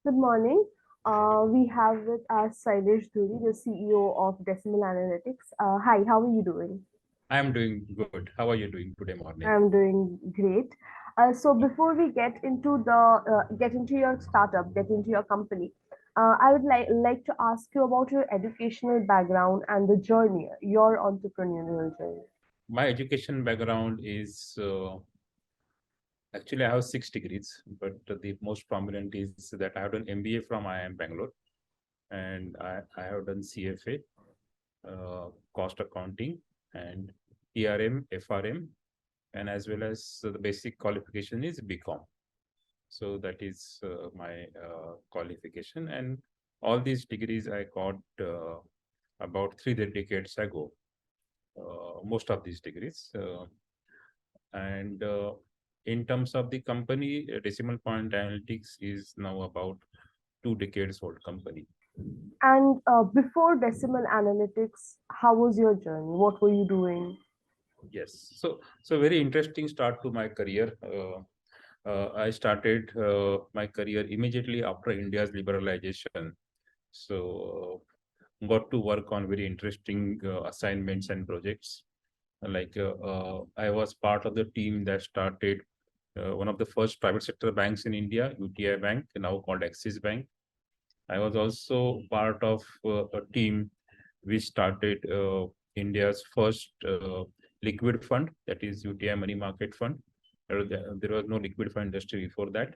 Good morning. We have with us Shailesh Dhuri, the CEO of Decimal Analytics. Hi, how are you doing? I am doing good. How are you doing today morning? I'm doing great. So before we get into your startup, get into your company, I would like to ask you about your educational background and the journey, your entrepreneurial journey. My education background is actually I have 6 degrees, but the most prominent is that I have done MBA from IIM Bangalore, and I have done CFA, cost accounting, and ERM, FRM, and as well as the basic qualification is BCom. So that is my qualification, and all these degrees I got about 3 decades ago. Most of these degrees. And in terms of the company, Decimal Point Analytics is now about 2 decades old company. And before Decimal Analytics, how was your journey? What were you doing? Yes. So very interesting start to my career. I started my career immediately after India's liberalization. So got to work on very interesting assignments and projects. I was part of the team that started one of the first private sector banks in India, UTI Bank, now called Axis Bank. I was also part of a team which started India's first liquid fund, that is UTI Money Market Fund. There was no liquid fund industry before that.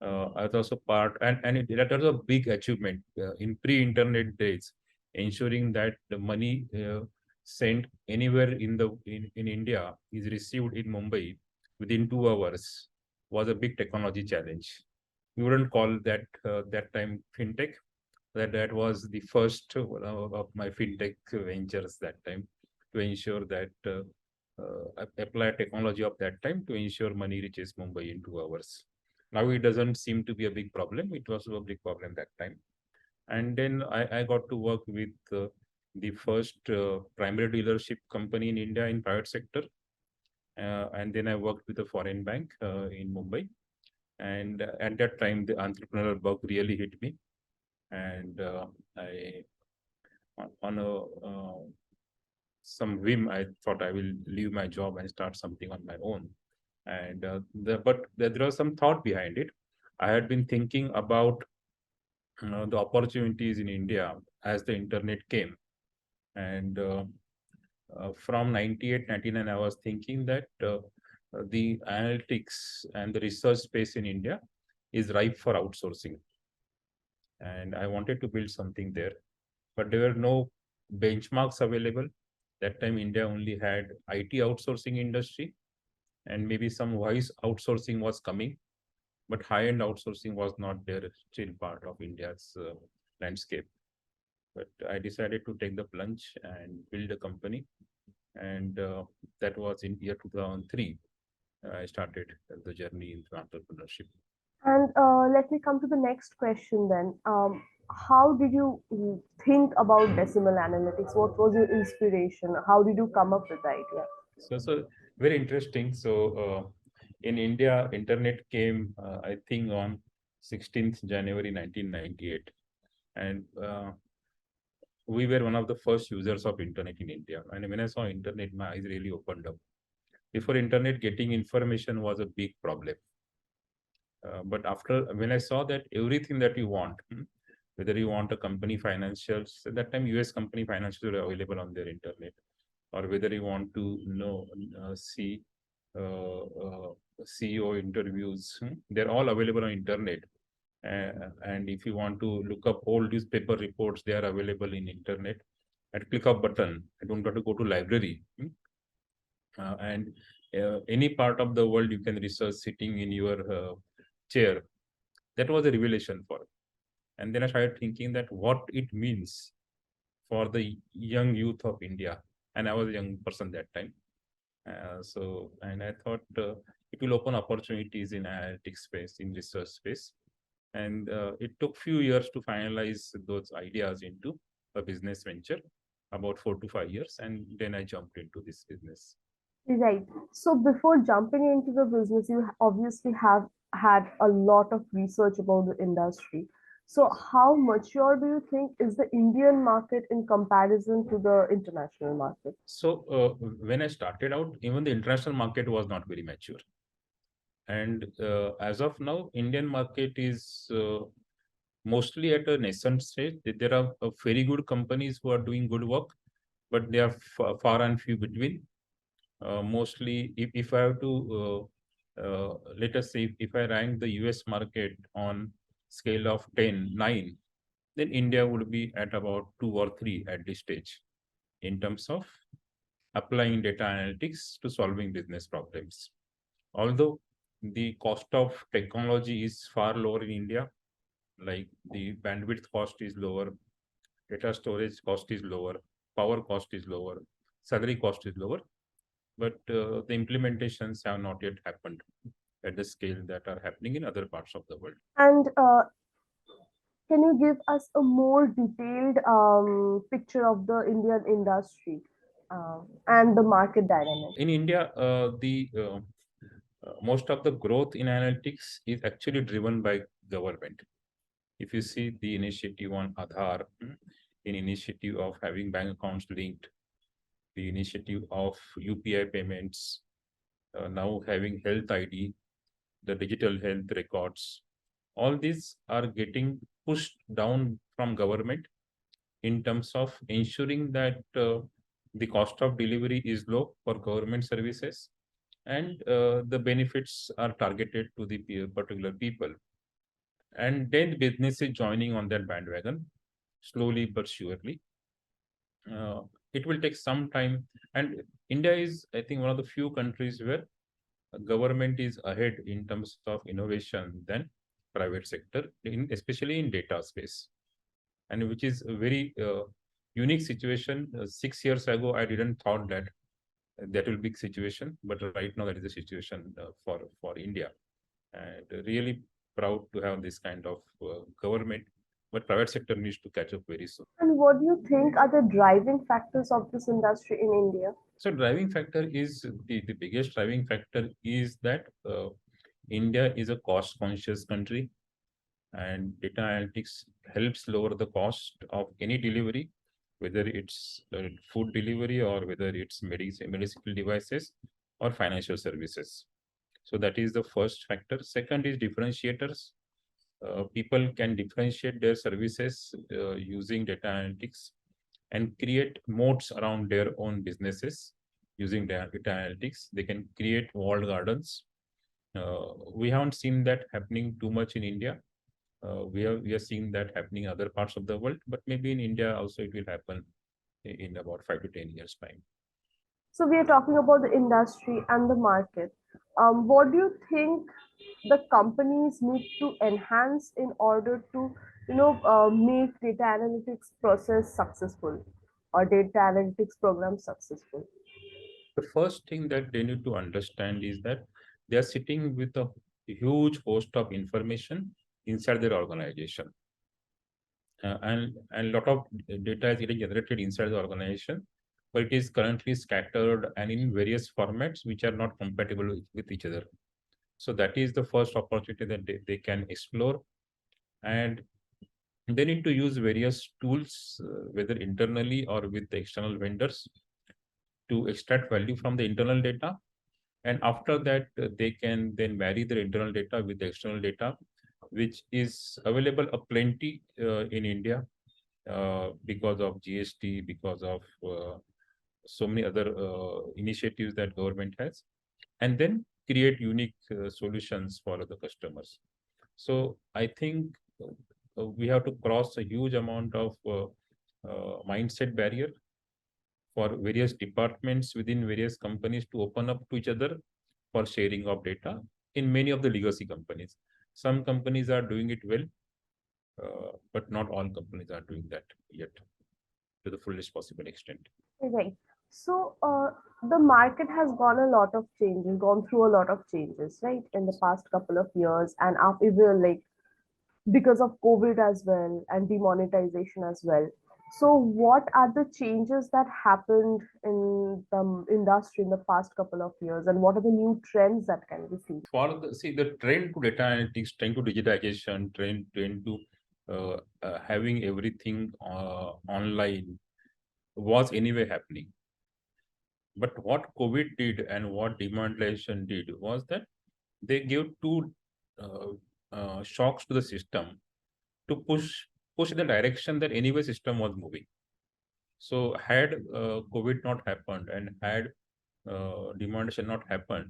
I was also part, that was a big achievement in pre-internet days, ensuring that the money sent anywhere in India is received in Mumbai within 2 hours was a big technology challenge. We wouldn't call that time fintech. That was the first of my fintech ventures that time, to ensure that apply technology of that time to ensure money reaches Mumbai in 2 hours. Now it doesn't seem to be a big problem. It was a big problem that time. And then I got to work with the first primary dealership company in India in private sector. And then I worked with a foreign bank in Mumbai. And at that time, the entrepreneurial bug really hit me. And I, on a some whim, I thought I will leave my job and start something on my own. And but there was some thought behind it. I had been thinking about the opportunities in India as the internet came. And from 98, 99, I was thinking that the analytics and the research space in India is ripe for outsourcing. And I wanted to build something there, but there were no benchmarks available. That time, India only had IT outsourcing industry, and maybe some voice outsourcing was coming, but high-end outsourcing was not there, still part of India's landscape. But I decided to take the plunge and build a company, and that was in year 2003. I started the journey into entrepreneurship. And let me come to the next question then. How did you think about decimal analytics? What was your inspiration? How did you come up with the idea? So very interesting. So in India, internet came, I think, on 16th January 1998, and we were one of the first users of internet in India. And when I saw internet, my eyes really opened up. Before internet, getting information was a big problem. But after, when I saw that everything that you want, whether you want a company financials, at that time US company financials were available on their internet, or whether you want to know see CEO interviews, they're all available on internet. And if you want to look up all newspaper reports, they are available in internet. At click of button, I don't got to go to library. And any part of the world you can research sitting in your chair. That was a revelation for me. And then I started thinking that what it means for the young youth of India. And I was a young person that time. And I thought it will open opportunities in analytics space, in research space. And it took few years to finalize those ideas into a business venture, about 4 to 5 years. And then I jumped into this business. Right. So before jumping into the business, you obviously have had a lot of research about the industry. So, Yes. how mature do you think is the Indian market in comparison to the international market? So when I started out, even the international market was not very mature. And as of now, Indian market is mostly at a nascent stage. There are very good companies who are doing good work, but they are far and few between. Mostly, if I have to, let us say, if I rank the US market on scale of 10, 9, then India would be at about 2 or 3 at this stage in terms of applying data analytics to solving business problems. Although the cost of technology is far lower in India, like the bandwidth cost is lower, data storage cost is lower, power cost is lower, salary cost is lower, but the implementations have not yet happened at the scale that are happening in other parts of the world. And can you give us a more detailed picture of the Indian industry and the market dynamics? In India, the most of the growth in analytics is actually driven by government. If you see the initiative on Aadhaar, in initiative of having bank accounts linked, the initiative of UPI payments, now having health ID, the digital health records, all these are getting pushed down from government in terms of ensuring that the cost of delivery is low for government services, and the benefits are targeted to the particular people. And then business is joining on that bandwagon slowly but surely. Uh, it will take some time. And India is, I think, one of the few countries where government is ahead in terms of innovation than private sector, especially in data space, and which is a very unique situation. 6 years ago, I didn't thought that that will be situation, but right now that is the situation for India, and really proud to have this kind of government. But private sector needs to catch up very soon. And what do you think are the driving factors of this industry in India? So driving factor is the biggest driving factor is that India is a cost conscious country, and data analytics helps lower the cost of any delivery, whether it's food delivery or whether it's medicinal devices or financial services. So that is the first factor. Second is differentiators. People can differentiate their services using data analytics and create moats around their own businesses using data analytics. They can create walled gardens. We haven't seen that happening too much in India. We are seeing that happening in other parts of the world, but maybe in India also it will happen in about 5 to 10 years time. So we are talking about the industry and the market. What do you think the companies need to enhance in order to, make data analytics process successful or data analytics program successful? The first thing that they need to understand is that they are sitting with a huge host of information inside their organization. And a lot of data is getting generated inside the organization, but it is currently scattered and in various formats which are not compatible with each other. So that is the first opportunity that they can explore. And they need to use various tools, whether internally or with the external vendors, to extract value from the internal data. And after that, they can then marry their internal data with the external data, which is available a plenty in India because of GST, because of so many other initiatives that government has, and then create unique solutions for the customers. So I think we have to cross a huge amount of mindset barrier for various departments within various companies to open up to each other for sharing of data in many of the legacy companies. Some companies are doing it well, but not all companies are doing that yet to the fullest possible extent. Right. So the market has gone through a lot of changes, right, in the past couple of years, and after, like, because of COVID as well and demonetization as well. So, what are the changes that happened in the industry in the past couple of years, and what are the new trends that can be seen? For the see the trend to data analytics, trend to digitization, trend to having everything online was anyway happening. But what COVID did and what demonetization did was that they gave two uh, shocks to the system to push in the direction that anyway system was moving. So had COVID not happened and had demonetization not happened,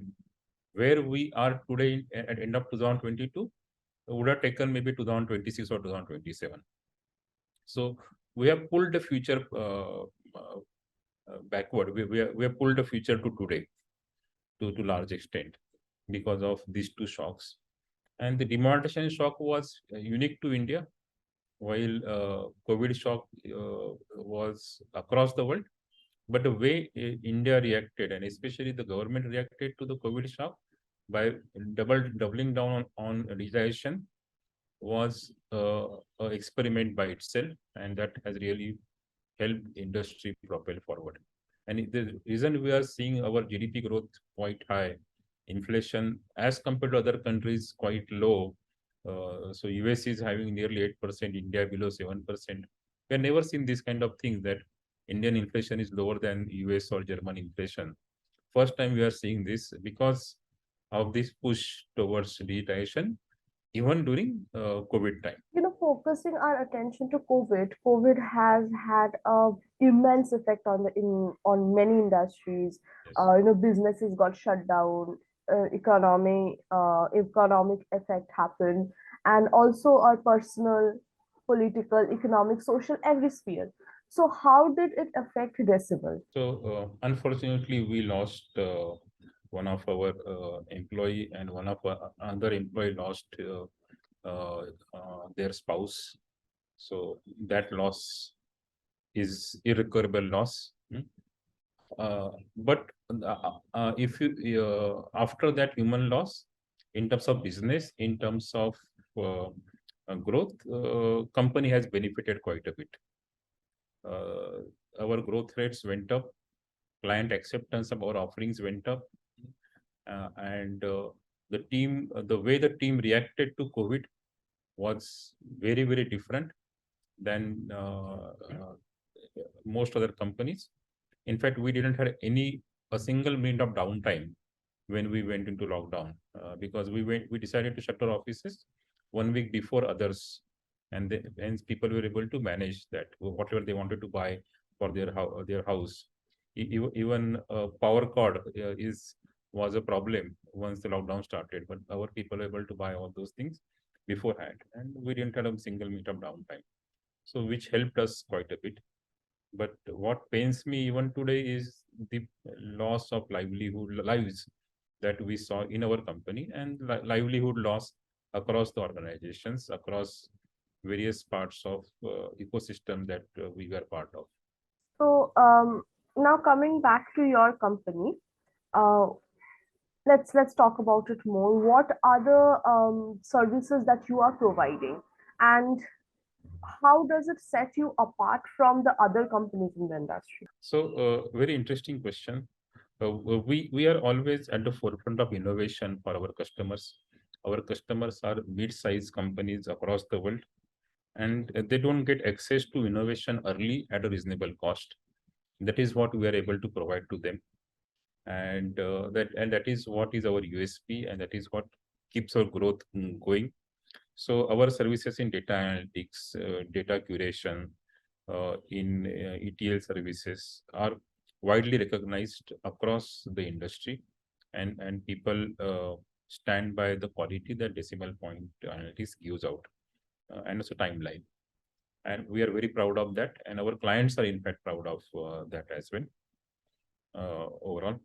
where we are today at end of 2022 would have taken maybe 2026 or 2027. So we have pulled the future backward. We have pulled the future to today to large extent because of these two shocks. And the demonetization shock was unique to India, while COVID shock was across the world. But the way India reacted, and especially the government reacted to the COVID shock by doubling down on digitization, was an experiment by itself, and that has really helped industry propel forward. And the reason we are seeing our GDP growth quite high, inflation as compared to other countries quite low. So US is having nearly 8%, India below 7%. We have never seen this kind of thing that Indian inflation is lower than US or German inflation. First time we are seeing this because of this push towards digitization, even during COVID time. Focusing our attention to COVID has had a immense effect on on many industries. Yes. Businesses got shut down, economic effect happened, and also our personal, political, economic, social, every sphere. So how did it affect Decibel? So unfortunately, we lost one of our employee, and one of our another employee lost their spouse. So that loss is irrecoverable loss. But if you after that human loss, in terms of business, in terms of uh, growth, company has benefited quite a bit. Uh, our growth rates went up, client acceptance of our offerings went up, and the way the team reacted to COVID was very different than most other companies. In fact, we didn't have a single minute of downtime when we went into lockdown, because we decided to shut our offices 1 week before others, and hence people were able to manage that whatever they wanted to buy for their house. Even power cord is was a problem once the lockdown started, but our people were able to buy all those things beforehand, and we didn't have a single minute of downtime. So which helped us quite a bit. But what pains me even today is the loss of lives that we saw in our company, and livelihood loss across the organizations, across various parts of ecosystem that we were part of. So now coming back to your company, uh, let's talk about it more. What are the services that you are providing, and how does it set you apart from the other companies in the industry? So, very interesting question. We are always at the forefront of innovation for our customers. Our customers are mid-sized companies across the world, and they don't get access to innovation early at a reasonable cost. That is what we are able to provide to them, and that is what is our USP, and that is what keeps our growth going. So our services in data analytics, data curation, in ETL services are widely recognized across the industry, and people stand by the quality that decimal point analytics gives out, and also timeline. And we are very proud of that, and our clients are in fact proud of that as well. Overall,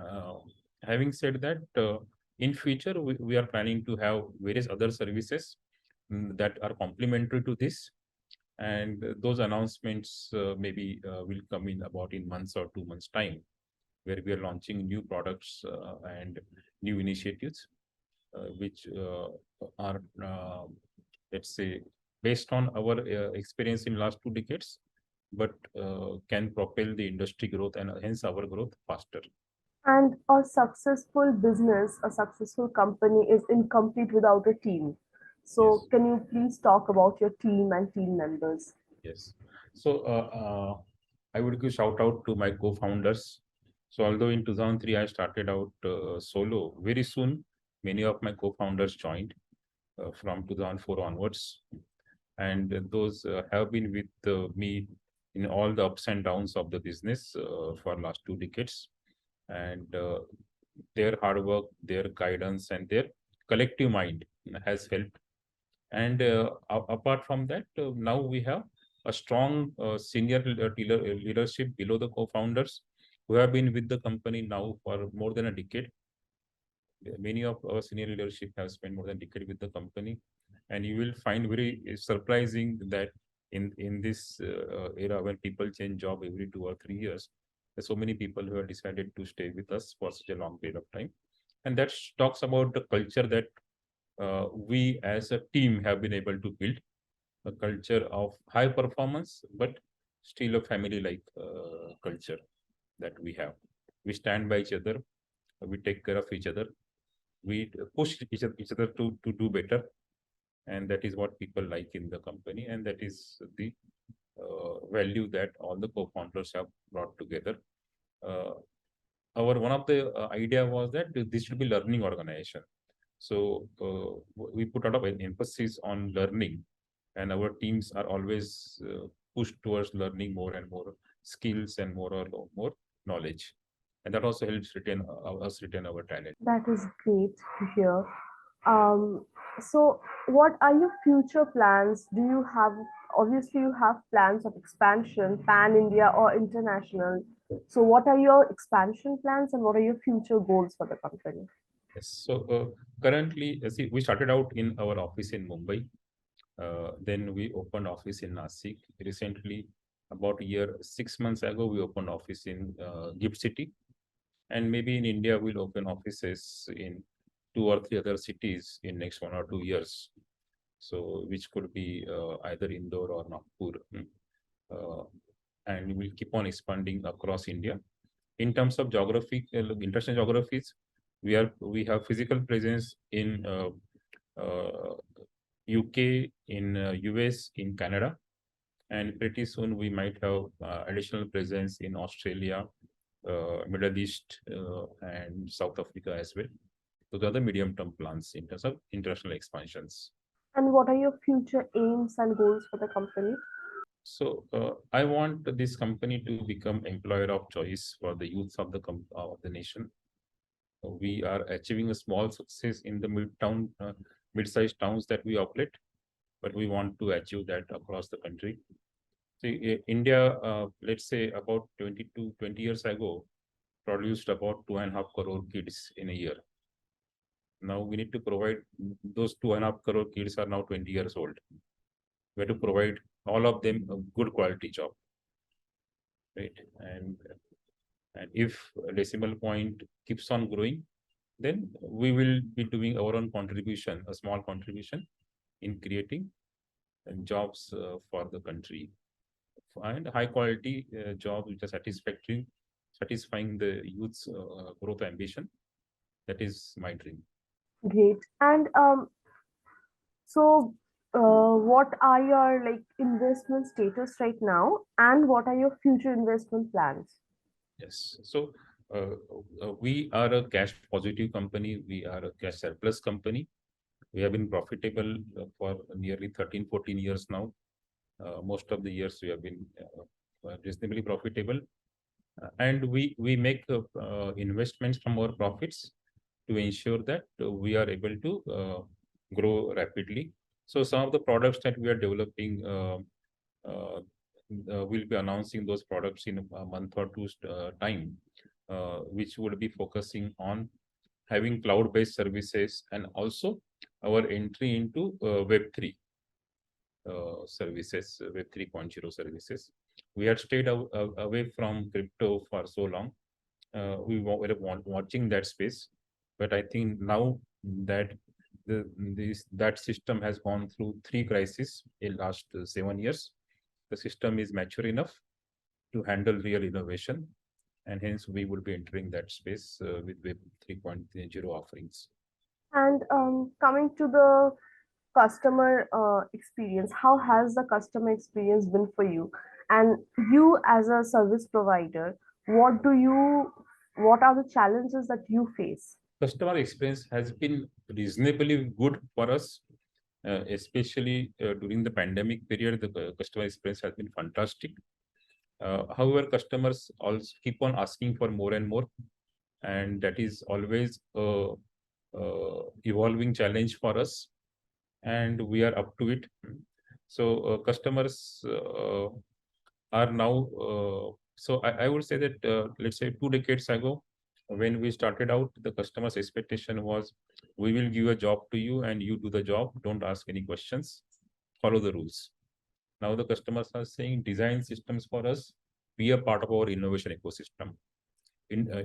uh, having said that, in future we are planning to have various other services that are complementary to this, and those announcements maybe will come in about in months or 2 months time, where we are launching new products and new initiatives which are let's say based on our experience in last 2 decades, but can propel the industry growth and hence our growth faster. And a successful business, a successful company is incomplete without a team. So, Yes. can you please talk about your team and team members? Yes. So I would give shout out to my co-founders. So although in 2003 I started out solo, very soon many of my co-founders joined from 2004 onwards, and those have been with me in all the ups and downs of the business for last 2 decades. And their hard work, their guidance, and their collective mind has helped. And apart from that, now we have a strong senior leadership below the co-founders who have been with the company now for more than a decade. Many of our senior leadership have spent more than a decade with the company, and you will find very surprising that in this era when people change job every 2 or 3 years, there's so many people who have decided to stay with us for such a long period of time, and that talks about the culture that we as a team have been able to build, a culture of high performance, but still a family like culture that we have. We stand by each other, we take care of each other, we push each other to do better. And that is what people like in the company. And that is the value that all the co-founders have brought together. Uh, our one of the idea was that this should be learning organization. So we put a lot of emphasis on learning, and our teams are always pushed towards learning more and more skills and more knowledge, and that also helps retain us retain our talent. That is great to hear. Um, so, what are your future plans? Do you have, obviously, you have plans of expansion, pan India or international. So, what are your expansion plans and what are your future goals for the company? Yes. So currently, see, we started out in our office in Mumbai. Then we opened office in Nasik. Recently, about a year, 6 months ago, we opened office in Gift City. And maybe in India, we'll open offices in 2 or 3 other cities in next 1 or 2 years. So which could be either Indore or Nagpur. Uh, and we will keep on expanding across India. In terms of geography, international geographies, we have physical presence in UK, in US, in Canada, and pretty soon we might have additional presence in Australia, Middle East, and South Africa as well. Those are the medium-term plans in terms of international expansions. And what are your future aims and goals for the company? So I want this company to become employer of choice for the youth of the nation. We are achieving a small success in the mid-sized towns that we operate, but we want to achieve that across the country. See, India, let's say about 20 years ago, produced about 2.5 crore kids in a year. Now we need to provide those 2.5 crore kids are now 20 years old. We have to provide all of them a good quality job, right? And if a decimal point keeps on growing, then we will be doing our own contribution, a small contribution in creating jobs for the country, and high quality jobs which are satisfying the youth's growth ambition. That is my dream. Great. And so, what are your like investment status right now, and what are your future investment plans? Yes. So uh, we are a cash positive company. We are a cash surplus company. We have been profitable for nearly 13, 14 years now. Most of the years we have been reasonably profitable. And we make investments from our profits to ensure that we are able to grow rapidly. So some of the products that we are developing, uh, we'll be announcing those products in a month or two's time, which would be focusing on having cloud-based services and also our entry into Web3 services, Web 3.0 services. We had stayed away from crypto for so long. We were watching that space, but I think now that that system has gone through three crises in last 7 years. The system is mature enough to handle real innovation, and hence we will be entering that space with Web 3.0 offerings. And coming to the customer experience, how has the customer experience been for you? And you as a service provider, what are the challenges that you face? Customer experience has been reasonably good for us, especially during the pandemic period. The customer experience has been fantastic. However, customers also keep on asking for more and more, and that is always a evolving challenge for us, and we are up to it. So customers are now. I would say that let's say 2 decades ago, when we started out, the customer's expectation was, we will give a job to you and you do the job. Don't ask any questions. Follow the rules. Now the customers are saying, design systems for us, be a part of our innovation ecosystem,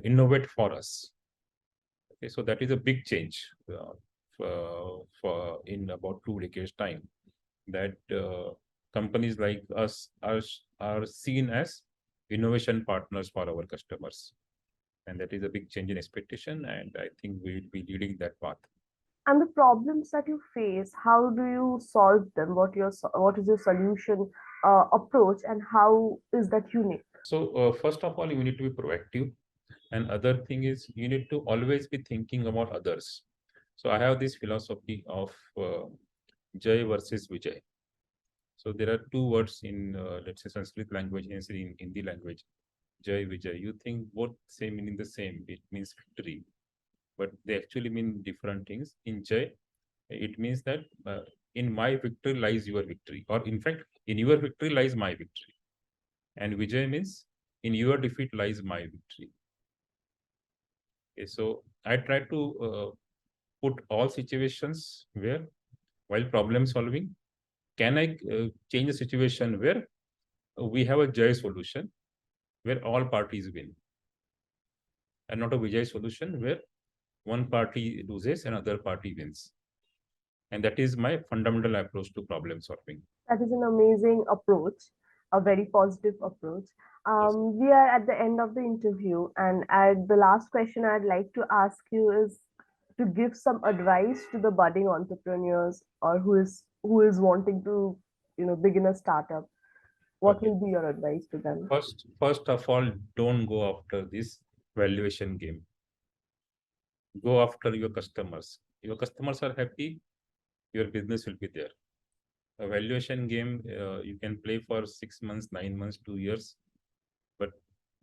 innovate for us. Okay, so that is a big change for in about 2 decades time, that companies like us are seen as innovation partners for our customers, and that is a big change in expectation, and I think we will be leading that path. And the problems that you face, how do you solve them? What is your solution approach, and how is that unique? So first of all, you need to be proactive, and other thing is you need to always be thinking about others. So I have this philosophy of Jai versus Vijay. So there are two words in let's say Sanskrit language and in Hindi language, Jai Vijay. You think both same meaning the same. It means victory, but they actually mean different things. In Jai, it means that in my victory lies your victory, or in fact, in your victory lies my victory. And Vijay means in your defeat lies my victory. Okay, so I try to put all situations where, while problem solving, can I change the situation where we have a Jai solution where all parties win, and not a Vijay solution where one party loses and other party wins. And that is my fundamental approach to problem solving. That is an amazing approach, a very positive approach. Yes. We are at the end of the interview, and the last question I'd like to ask you is to give some advice to the budding entrepreneurs, or who is wanting to begin a startup. What Okay. will be your advice to them? First of all, don't go after this valuation game. Go after your customers. Your customers are happy, your business will be there. A valuation game, you can play for 6 months, 9 months, 2 years, but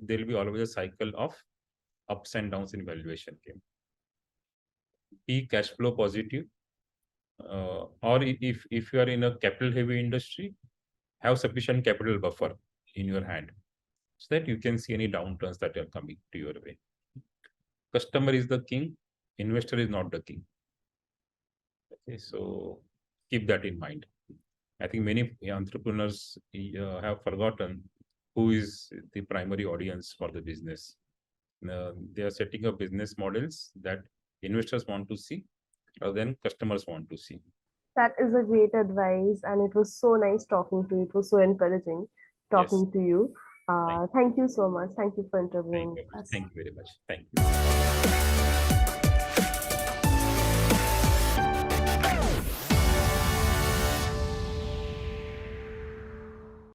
there will be always a cycle of ups and downs in valuation game. Be cash flow positive, or if you are in a capital heavy industry, have sufficient capital buffer in your hand so that you can see any downturns that are coming to your way. Customer is the king, investor is not the king. Okay, so keep that in mind. I think many entrepreneurs have forgotten who is the primary audience for the business. They are setting up business models that investors want to see rather than customers want to see. That is a great advice, and it was so nice talking to you. It was so encouraging Yes. talking to you. Thank Thank you so much. Thank you for Thank interviewing you. us. Thank you very much. Thank you.